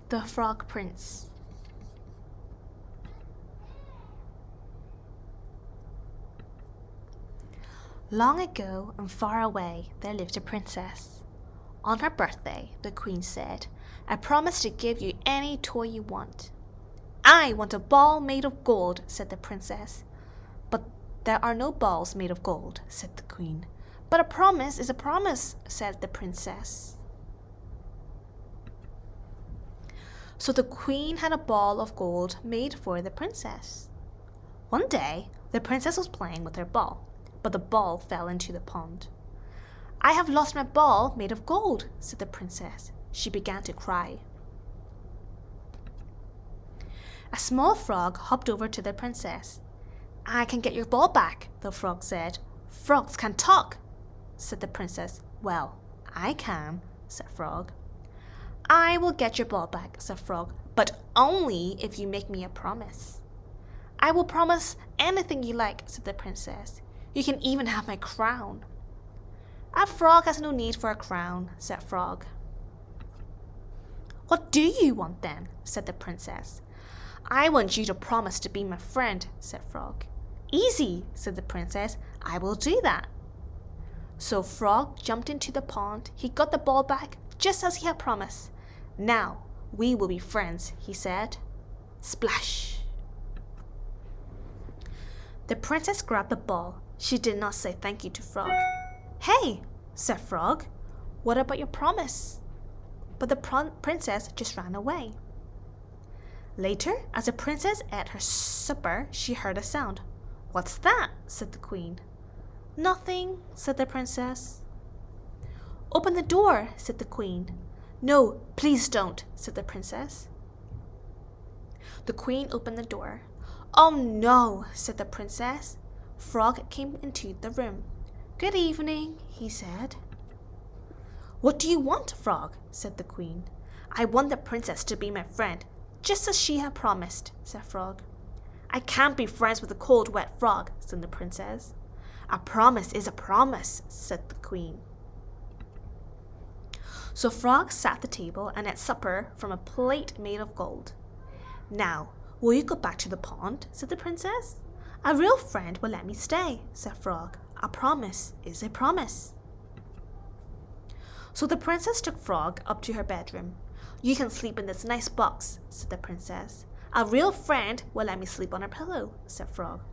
The Frog Prince. Long ago and far away there lived a princess. On her birthday, the queen said, "I promise to give you any toy you want." "I want a ball made of gold," said the princess. "But there are no balls made of gold," said the queen. "But a promise is a promise," said the princess. So the queen had a ball of gold made for the princess. One day, the princess was playing with her ball, but the ball fell into the pond. "I have lost my ball made of gold," said the princess. She began to cry. A small frog hopped over to the princess. "I can get your ball back," the frog said. "Frogs can talk," said the princess. "Well, I can," said Frog. "I will get your ball back," said Frog, "but only if you make me a promise." "I will promise anything you like," said the princess. "You can even have my crown." "A frog has no need for a crown," said Frog. "What do you want then?" said the princess. "I want you to promise to be my friend," said Frog. "Easy," said the princess. "I will do that." So Frog jumped into the pond. He got the ball back just as he had promised. "Now we will be friends," he said. Splash! The princess grabbed the ball. She did not say thank you to Frog. "Hey," said Frog, "what about your promise?" But the princess just ran away. Later, as the princess ate her supper, she heard a sound. "What's that?" said the queen. "Nothing," said the princess. "Open the door," said the queen. "No, please don't," said the princess. The queen opened the door. "Oh no," said the princess. Frog came into the room. "Good evening," he said. "What do you want, Frog?" said the queen. "I want the princess to be my friend, just as she had promised," said Frog. "I can't be friends with a cold, wet frog," said the princess. "A promise is a promise," said the queen. So Frog sat at the table and ate supper from a plate made of gold. "Now, will you go back to the pond?" said the princess. "A real friend will let me stay," said Frog. "A promise is a promise." So the princess took Frog up to her bedroom. "You can sleep in this nice box," said the princess. "A real friend will let me sleep on her pillow," said Frog.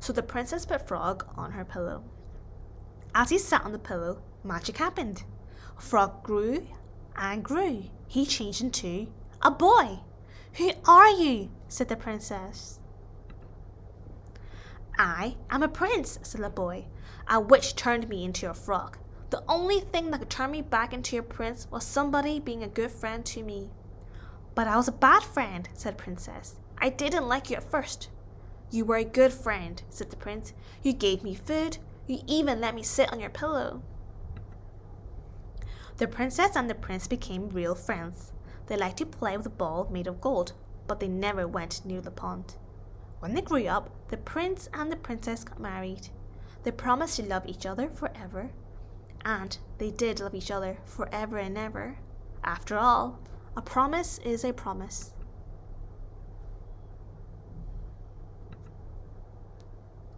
So the princess put Frog on her pillow. As he sat on the pillow, magic happened. Frog grew and grew. He changed into a boy. "Who are you?" said the princess. "I am a prince," said the boy. "A witch turned me into a frog. The only thing that could turn me back into a prince was somebody being a good friend to me." "But I was a bad friend," said the princess. "I didn't like you at first." "You were a good friend," said the prince. "You gave me food. You even let me sit on your pillow." The princess and the prince became real friends. They liked to play with a ball made of gold, but they never went near the pond. When they grew up, the prince and the princess got married. They promised to love each other forever, and they did love each other forever and ever. After all, a promise is a promise.